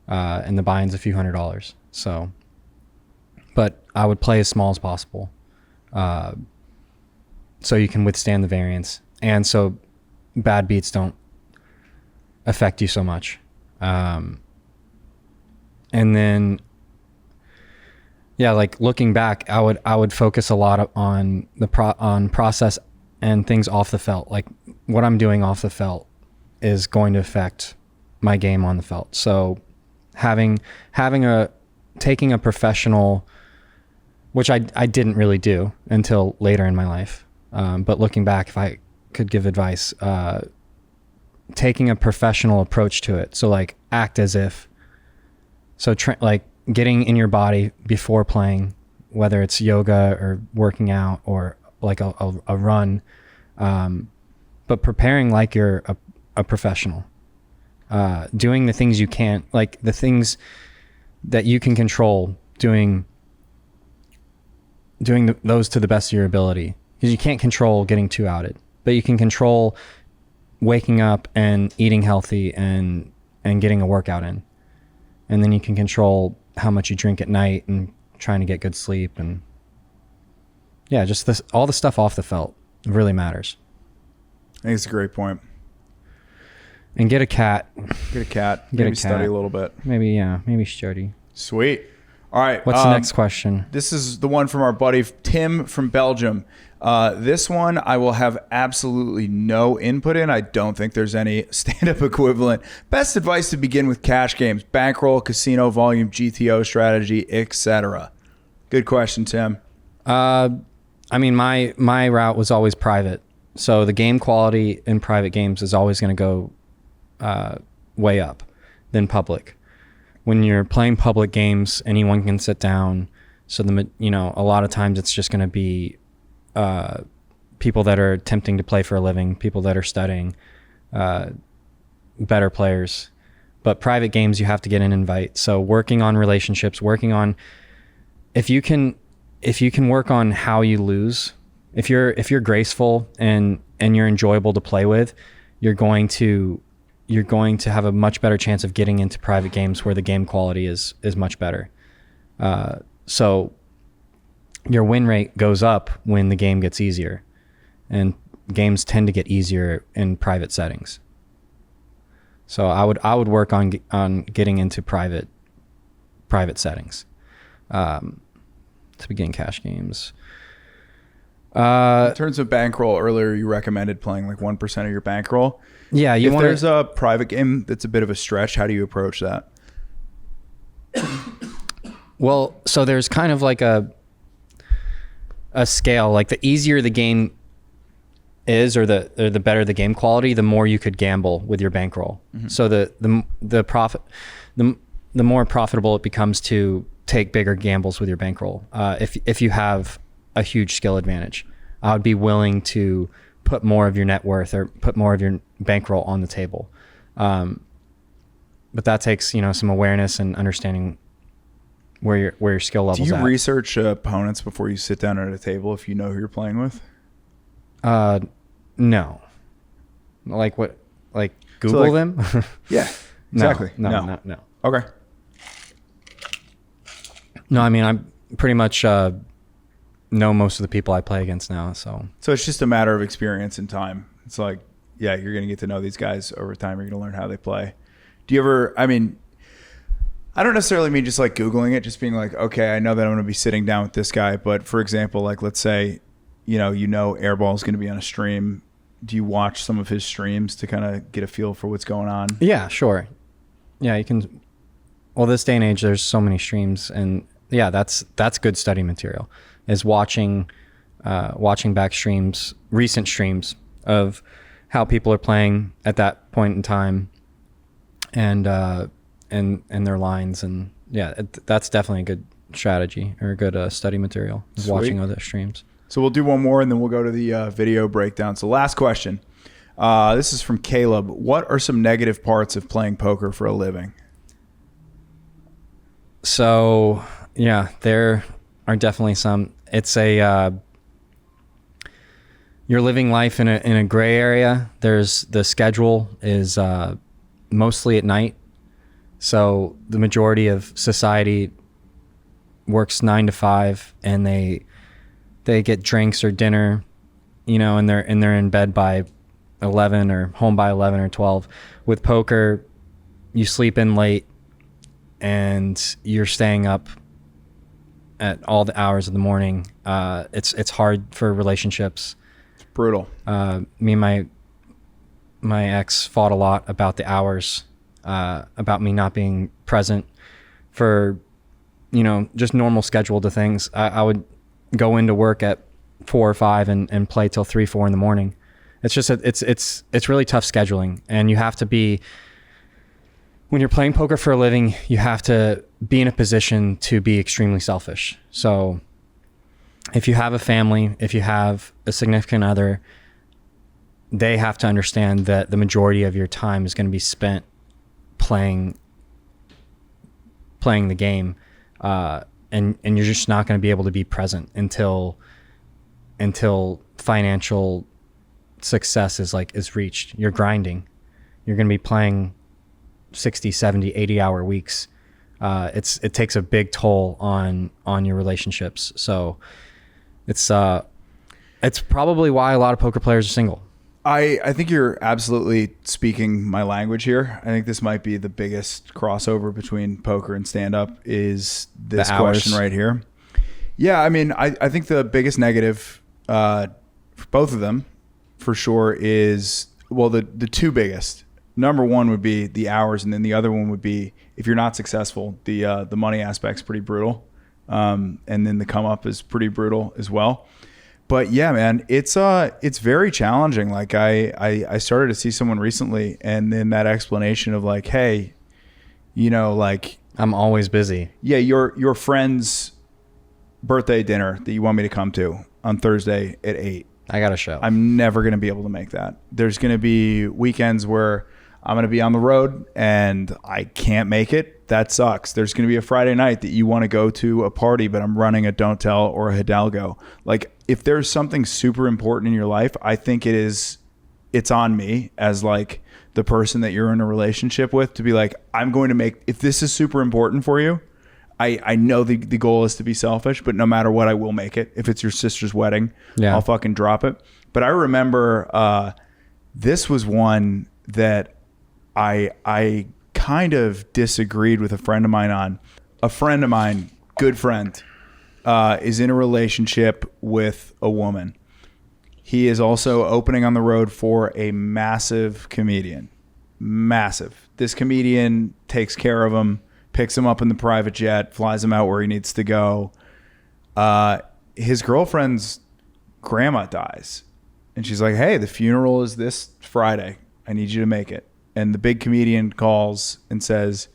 And the buy-in's a few $100s. So, but I would play as small as possible, so you can withstand the variance, and so bad beats don't affect you so much. And then, yeah, like looking back, I would focus a lot on on process and things off the felt. Like what I'm doing off the felt is going to affect my game on the felt. So taking a professional, which I didn't really do until later in my life. But looking back, if I could give advice, taking a professional approach to it. So like act as if, like getting in your body before playing, whether it's yoga or working out or like a run, but preparing like you're a professional, doing the things you can't, like the things that you can control, doing those to the best of your ability, because you can't control getting too outed, but you can control waking up and eating healthy and getting a workout in. And then you can control how much you drink at night and trying to get good sleep. And yeah, just all the stuff off the felt really matters. I think it's a great point. And get a cat. Maybe study a little bit. Maybe study. Sweet. All right. What's the next question? This is the one from our buddy Tim from Belgium. This one I will have absolutely no input in. I don't think there's any stand-up equivalent. Best advice to begin with cash games: bankroll, casino volume, GTO strategy, etc. Good question, Tim. I mean, my route was always private. So the game quality in private games is always going to go way up than public. When you're playing public games, anyone can sit down. So a lot of times it's just going to be people that are attempting to play for a living, people that are studying, better players. But private games, you have to get an invite. So working on relationships, if you can work on how you lose, if you're graceful and you're enjoyable to play with, you're going to have a much better chance of getting into private games where the game quality is much better. So your win rate goes up when the game gets easier, and games tend to get easier in private settings. So I would work on getting into private settings to begin cash games. In terms of bankroll, earlier you recommended playing like 1% of your bankroll. Yeah, if there's a private game that's a bit of a stretch, how do you approach that? Well, so there's kind of like a scale. Like the easier the game is, or the better the game quality, the more you could gamble with your bankroll. Mm-hmm. So the more profitable it becomes to take bigger gambles with your bankroll. If you have a huge skill advantage, I would be willing to put more of your net worth or put more of your bankroll on the table. But that takes, some awareness and understanding where your skill level's at. Do you research opponents before you sit down at a table if you know who you're playing with? No. Like what? Like Google them? Yeah, exactly. No. Okay. No, I mean, I'm pretty much know most of the people I play against now. So it's just a matter of experience and time. It's like, yeah, you're going to get to know these guys over time. You're going to learn how they play. Do you ever, I don't necessarily mean just like Googling it, just being like, okay, I know that I'm going to be sitting down with this guy. But for example, like let's say, Airball is going to be on a stream. Do you watch some of his streams to kind of get a feel for what's going on? Yeah, sure. Yeah, you can. Well, this day and age, there's so many streams, and yeah, that's good study material. Is watching back streams, recent streams of how people are playing at that point in time, and their lines, and yeah, that's definitely a good strategy or a good study material. Is watching other streams. So we'll do one more and then we'll go to the video breakdown. So last question. This is from Caleb. What are some negative parts of playing poker for a living? So, yeah, there are definitely some. It's you're living life in a gray area. There's the schedule is mostly at night. So the majority of society works 9 to 5 and they get drinks or dinner, and they're in bed by 11 or home by 11 or 12. With poker, you sleep in late and you're staying up at all the hours of the morning. It's hard for relationships. It's brutal. Me and my ex fought a lot about the hours, about me not being present for, just normal schedule to things. I would go into work at 4 or 5 and play till 3, 4 in the morning. It's just it's really tough scheduling, and you have to be, when you're playing poker for a living, you have to be in a position to be extremely selfish. So if you have a family, if you have a significant other, they have to understand that the majority of your time is going to be spent playing the game, and you're just not going to be able to be present until financial success is reached. You're grinding. You're going to be playing 60, 70, 80 hour weeks. It takes a big toll on your relationships. So it's probably why a lot of poker players are single. I think you're absolutely speaking my language here. I think this might be the biggest crossover between poker and stand-up is this question right here. Yeah, I think the biggest negative for both of them, for sure, is, well, the two biggest. Number one would be the hours, and then the other one would be, if you're not successful, the money aspect's pretty brutal, and then the come up is pretty brutal as well. But yeah, man, it's very challenging. Like I started to see someone recently, and then that explanation of like, hey, you know, like I'm always busy. Yeah, your friend's birthday dinner that you want me to come to on Thursday at 8. I got a show. I'm never going to be able to make that. There's going to be weekends where I'm going to be on the road and I can't make it. That sucks. There's going to be a Friday night that you want to go to a party, but I'm running a Don't Tell or a Hidalgo. Like, if there's something super important in your life, I think it's on me as like the person that you're in a relationship with to be like, I'm going to make, if this is super important for you, I know the goal is to be selfish, but no matter what, I will make it. If it's your sister's wedding, I'll fucking drop it. But I remember this was one that I kind of disagreed with a friend of mine on. A friend of mine, good friend, is in a relationship with a woman. He is also opening on the road for a massive comedian. Massive. This comedian takes care of him, picks him up in the private jet, flies him out where he needs to go. His girlfriend's grandma dies. And she's like, hey, the funeral is this Friday. I need you to make it. And the big comedian calls and says,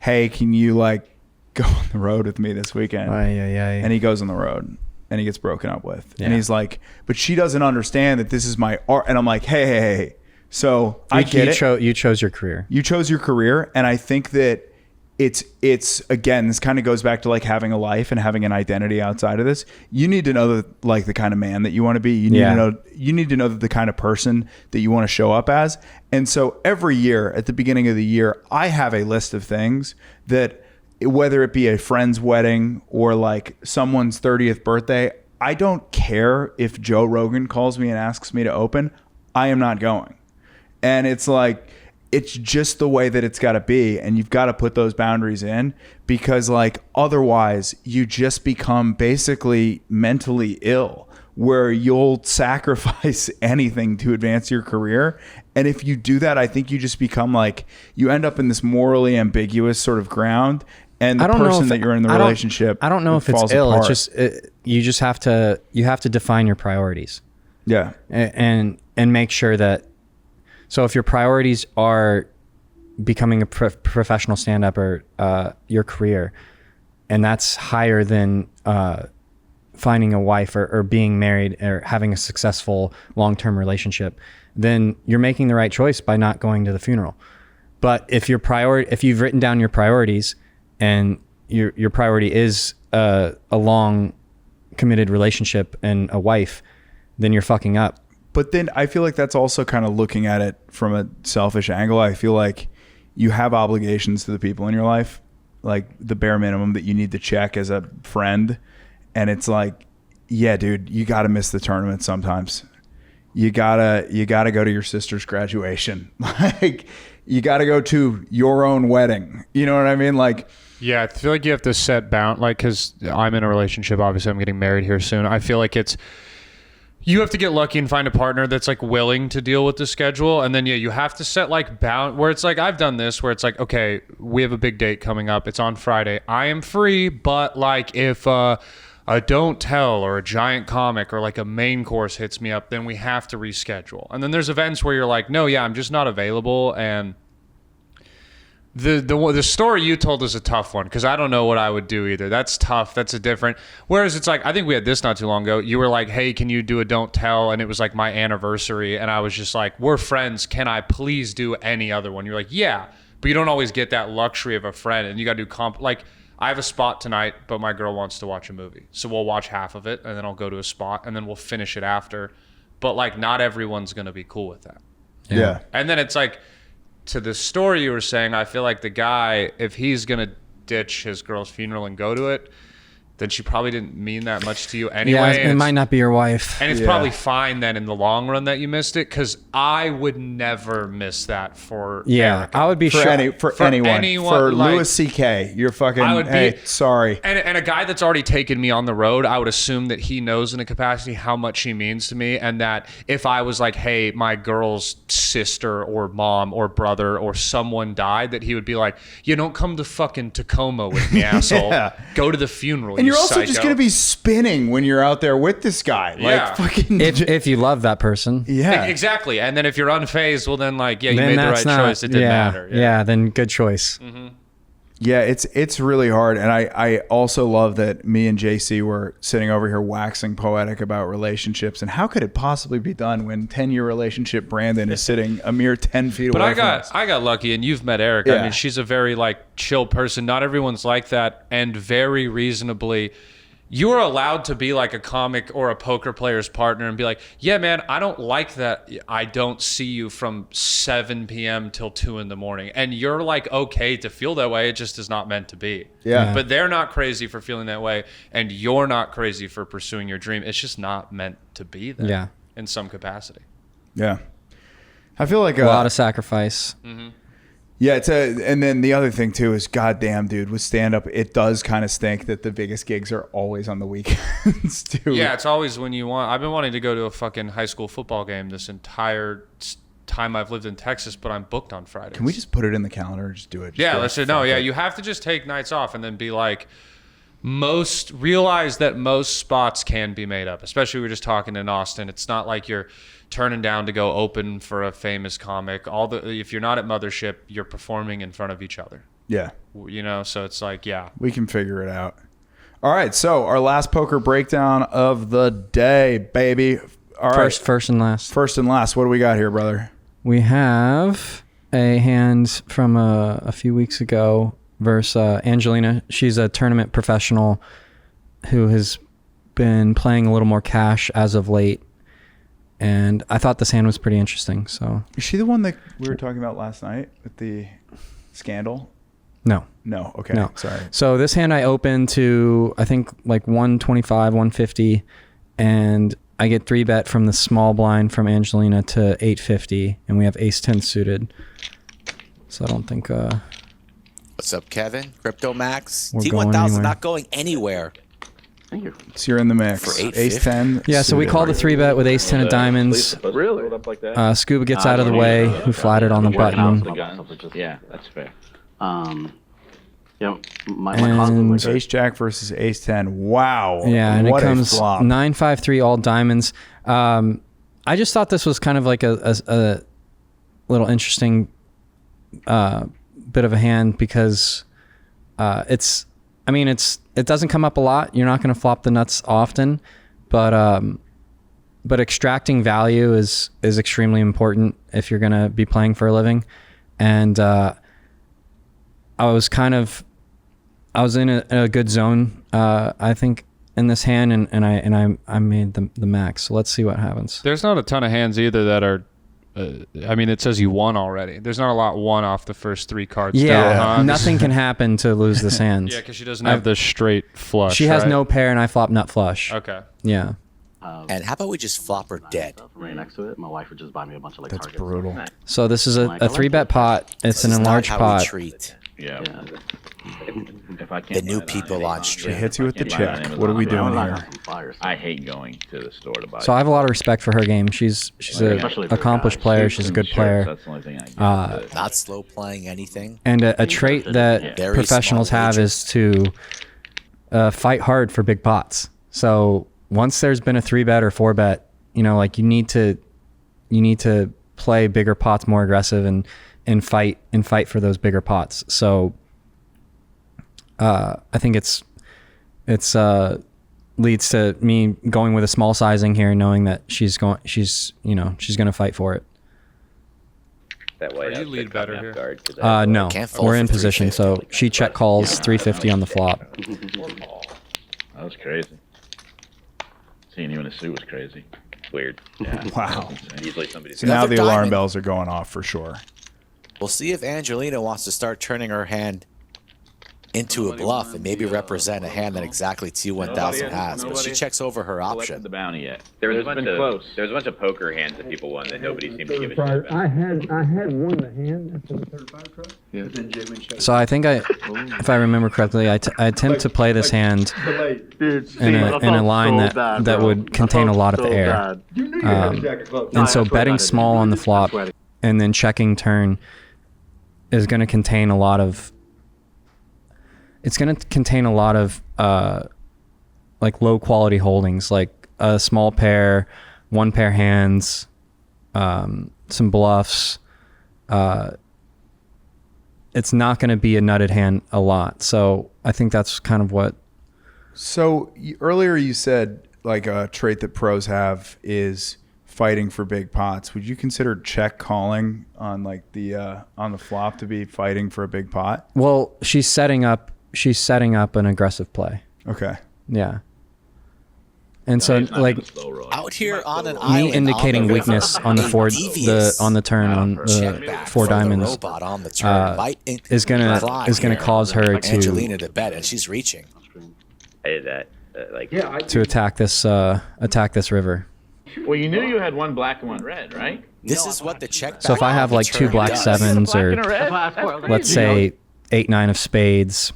hey, can you like go on the road with me this weekend? And he goes on the road and he gets broken up with. And he's like, but she doesn't understand that this is my art. And I'm like, hey. So I get it. You chose your career. You chose your career. And I think that it's again, this kind of goes back to like having a life and having an identity outside of this. You need to know that like the kind of man that you want to be. You need to know that the kind of person that you want to show up as. And so every year at the beginning of the year, I have a list of things that, whether it be a friend's wedding or like someone's 30th birthday, I don't care if Joe Rogan calls me and asks me to open. I am not going. And it's like, it's just the way that it's got to be. And you've got to put those boundaries in, because like otherwise you just become basically mentally ill, where you'll sacrifice anything to advance your career. And if you do that, I think you just become like, you end up in this morally ambiguous sort of ground. And the person that you're in the relationship, I don't know if it's ill. Apart. It's just, you have to define your priorities. Yeah. And make sure that, so if your priorities are becoming a professional stand-up or your career, and that's higher than finding a wife or being married or having a successful long-term relationship, then you're making the right choice by not going to the funeral. But if you've written down your priorities and your priority is a long committed relationship and a wife, then you're fucking up. But then I feel like that's also kind of looking at it from a selfish angle. I feel like you have obligations to the people in your life, like the bare minimum that you need to check as a friend. And it's like, yeah, dude, you got to miss the tournament sometimes. You gotta go to your sister's graduation. Like, you got to go to your own wedding. You know what I mean? Like, yeah, I feel like you have to set because I'm in a relationship. Obviously, I'm getting married here soon. I feel like you have to get lucky and find a partner that's like willing to deal with the schedule. And then, you have to set like where it's like, I've done this where it's like, okay, we have a big date coming up. It's on Friday. I am free. But like if a Don't Tell or a giant comic or like a main course hits me up, then we have to reschedule. And then there's events where you're like, no, I'm just not available. And the story you told is a tough one, because I don't know what I would do either. That's tough. That's a different. Whereas it's like, I think we had this not too long ago. You were like, hey, can you do a Don't Tell? And it was like my anniversary. And I was just like, we're friends. Can I please do any other one? You're like, yeah. But you don't always get that luxury of a friend. And you got to do like, I have a spot tonight, but my girl wants to watch a movie. So we'll watch half of it and then I'll go to a spot and then we'll finish it after. But like, not everyone's going to be cool with that. Yeah. And then it's like, to the story you were saying, I feel like the guy, if he's going to ditch his girl's funeral and go to it, then she probably didn't mean that much to you anyway. Yeah, it might not be your wife. And it's probably fine then in the long run that you missed it, because I would never miss that for Erica. I would be for anyone. For like, Louis C.K., you're fucking, sorry. And a guy that's already taken me on the road, I would assume that he knows in a capacity how much he means to me, and that if I was like, hey, my girl's sister or mom or brother or someone died, that he would be like, you don't come to fucking Tacoma with me, asshole. Go to the funeral. And you're also just going to be spinning when you're out there with this guy. Yeah. Like fucking. If you love that person. Yeah. Exactly. And then if you're unfazed, well then like, yeah, you made the right choice. It didn't matter. Yeah, then good choice. Mm-hmm. Yeah, it's really hard. And I also love that me and JC were sitting over here waxing poetic about relationships. And how could it possibly be done when 10-year relationship Brandon is sitting a mere 10 feet away from us? I got lucky, and you've met Eric. Yeah. I mean, she's a very like chill person. Not everyone's like that, and very reasonably, you are allowed to be like a comic or a poker player's partner and be like, yeah, man, I don't like that. I don't see you from 7 p.m. till 2 in the morning. And you're like, okay to feel that way. It just is not meant to be. Yeah. But they're not crazy for feeling that way. And you're not crazy for pursuing your dream. It's just not meant to be there. Yeah. In some capacity. Yeah. I feel like A lot of sacrifice. Mm-hmm. Yeah, and then the other thing too is, goddamn, dude, with stand up, it does kind of stink that the biggest gigs are always on the weekends too. Yeah, it's always when you want. I've been wanting to go to a fucking high school football game this entire time I've lived in Texas, but I'm booked on Fridays. Can we just put it in the calendar and just do it? Yeah, let's say no. Yeah, you have to just take nights off and then be like, realize that most spots can be made up. Especially we were just talking in Austin. It's not like you're turning down to go open for a famous comic. If you're not at Mothership, you're performing in front of each other. Yeah. You know, so it's like, yeah. We can figure it out. All right, so our last poker breakdown of the day, baby. All right. First and last. First and last. What do we got here, brother? We have a hand from a few weeks ago versus Angelina. She's a tournament professional who has been playing a little more cash as of late. And I thought this hand was pretty interesting. So Is she the one that we were talking about last night with the scandal? no. No. Okay. No. Sorry. So this hand I opened to, I think, like 125, 150. And I get 3-bet from the small blind from Angelina to 850. And we have ace-10 suited. So I don't think... What's up, Kevin? Crypto Max? We're going T1000 anywhere. not going anywhere. Thank you. So you're in the mix. For 850? Ace-10. Yeah, so we suited. called a 3-bet with ace-10 of diamonds. Really? Up like that? Scuba gets out of the way, who flattered on the button. Yeah, that's fair. Yeah, my And- cousin was Ace Jack versus Ace 10. Wow. Yeah, and what it comes a flop. 9-5-3 all diamonds. I just thought this was kind of like a little interesting bit of a hand because it doesn't come up a lot. You're not going to flop the nuts often, but extracting value is extremely important if you're going to be playing for a living. And I was in a good zone, I think, in this hand, and I made the max. So let's see what happens. There's not a ton of hands either that are. It says you won already. There's not a lot won off the first 3 cards. Yeah, down, huh? nothing can happen to lose this hand. Yeah, because she doesn't have the straight flush. She has right? no pair, and I flop nut flush. Okay. Yeah. And how about we just flop her dead? right next to it. My wife would just buy me a bunch of like That's targets. brutal. So this is a 3-bet pot. It's an This is not enlarged how pot. we treat Yeah. If I the can't new buy that people anything on It stream. hits you with the can't buy it on check. Amazon. What are we Yeah, doing I here? got some flyers. I hate going to the store to buy. So I have a lot of respect for her game. She's Especially a for accomplished guys. player. She's a good Shirts, player. That's the only thing I get. Not slow playing anything. And a trait that Very professionals small have is to fight hard for big pots. So once there's been a 3-bet or 4-bet, like you need to play bigger pots more aggressive and fight for those bigger pots. So I think it's leads to me going with a small sizing here, knowing that she's going to fight for it. That way, Are you that's lead the better caught me here? off guard 'cause I- No, Can't fold we're for in position. So 350. she check calls 350 on the flop. That was crazy. Seeing you in a suit was crazy. Weird. Yeah. Wow. Usually somebody's So now Another the alarm diamond. bells are going off for sure. We'll see if Angelina wants to start turning her hand into a bluff and maybe represent a hand that exactly T1000 has. But she checks over her collected option. the bounty yet. There's a bunch of poker hands that people won that nobody seemed to give a shit about. I had one in the hand after the 35 truck. Yeah. But then Jim and So I think if I remember correctly, I attempt to play this hand in a line that would contain a lot of air. And so betting small on the flop and then checking turn is going to contain a lot of low quality holdings, like a small pair, one pair hands, some bluffs. It's not going to be a nutted hand a lot. So I think that's kind of what. So earlier you said like a trait that pros have is fighting for big pots. Would you consider check calling on like the on the flop to be fighting for a big pot? Well, she's setting up an aggressive play. Okay. Yeah. And so like out here on an me island, indicating on the weakness river, on the a four devious on the turn on check the back four from the diamonds robot on the turn might is gonna cause her Angelina to bet, and she's reaching. to attack this river. Well, you knew you had one black and one red, right? This is what the check. So if I have like two black sevens or let's say 8-9 of spades,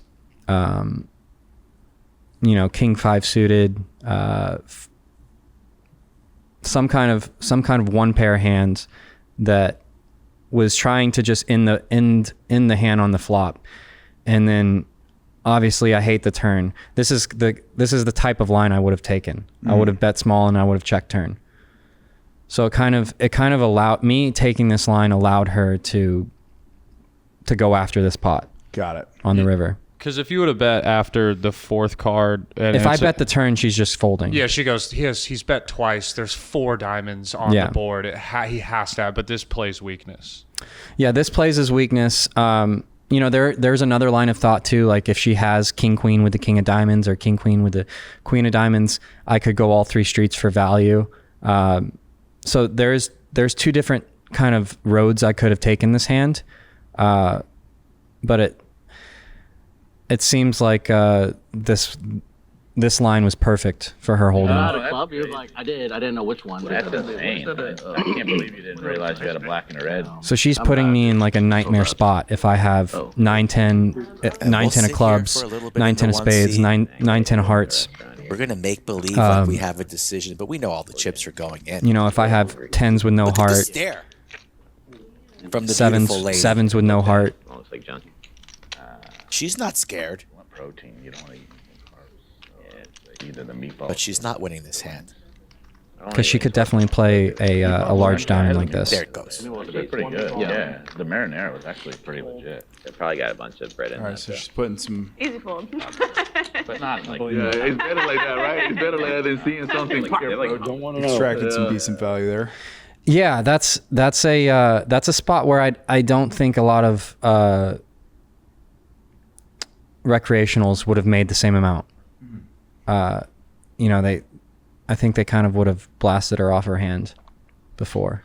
king 5 suited, some kind of one pair hand that was trying to just end the hand on the flop, and then obviously I hate the turn. This is the type of line I would have taken. I would have bet small and I would have checked turn. So it kind of allowed me taking this line allowed her to go after this pot. Got it. On the river. Because if you would have bet after the fourth card, and if I bet the turn, she's just folding. Yeah, she goes. He's bet twice. There's 4 diamonds on the board. He has to have, but this plays weakness. Yeah, this plays his weakness. There's another line of thought too. Like if she has king queen with the king of diamonds or king queen with the queen of diamonds, I could go all 3 streets for value. So there's 2 different kind of roads I could have taken this hand, but it seems like this line was perfect for her holding. You're like, I didn't know which one. That's insane. I can't believe you didn't realize you had a black and a red. So she's putting me in like a nightmare spot if I have 9-10 of clubs, 9-10 of spades, 9-10 of hearts. We're going to make believe like we have a decision, but we know all the chips are going in. If I have 10s with no Look heart, at the stare from the beautiful lady. 7s with no heart. Looks like junk. She's not scared. You want protein, you don't want to eat carbs. Yeah, either the meatballs. But she's not winning this hand. Because she could definitely play a large diamond like this. There it goes. They're pretty good. Yeah. The marinara was actually pretty legit. They probably got a bunch of bread in All right, so she's putting some. Easy fold. But not like. Yeah, it's better like that, right? It's better like that than seeing something. Don't want to know. Extracted some decent value there. Yeah, that's a spot where I don't think a lot of recreationals would have made the same amount. I think they kind of would have blasted her off her hand before.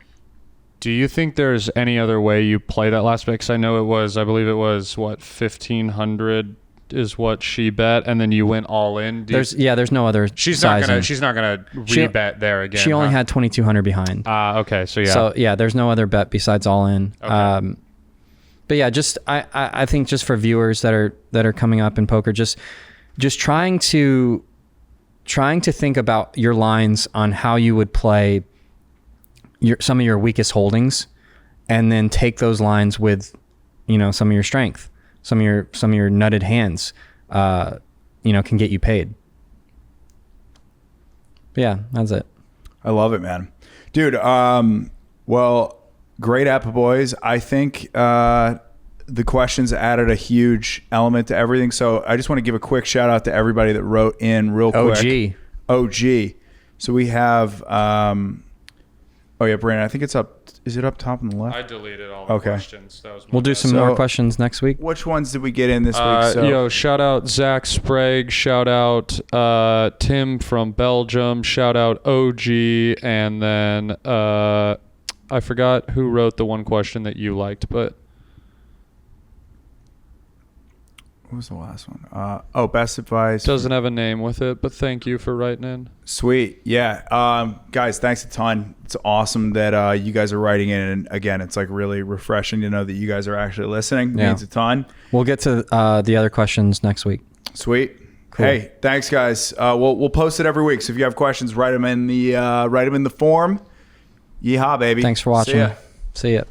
Do you think there's any other way you play that last bet? Because I believe it was what 1,500 is what she bet, and then you went all in. There's no other. She's not gonna rebet there again. She only had 2,200 behind. Okay, so yeah. So yeah, there's no other bet besides all in. Okay. But yeah, just I think just for viewers that are coming up in poker, just trying to think about your lines on how you would play some of your weakest holdings, and then take those lines with some of your strength, some of your nutted hands, can get you paid. But yeah, that's it. I love it, man, dude. Well, great Apple Boys. I think the questions added a huge element to everything. So I just want to give a quick shout out to everybody that wrote in real quick. OG. So we have, Brandon, I think it's up. Is it up top on the left? I deleted all the questions. That was we'll do some more questions next week. Which ones did we get in this week? Shout out Zach Sprague. Shout out Tim from Belgium. Shout out OG. And then I forgot who wrote the one question that you liked, but what was the last one? Best advice. Doesn't have a name with it, but thank you for writing in. Sweet. Yeah. Guys, thanks a ton. It's awesome that you guys are writing in. And again, it's like really refreshing to know that you guys are actually listening. It means a ton. We'll get to the other questions next week. Sweet. Cool. Hey, thanks guys. We'll post it every week. So if you have questions, write them in the form. Yeehaw, baby. Thanks for watching. See ya. See ya.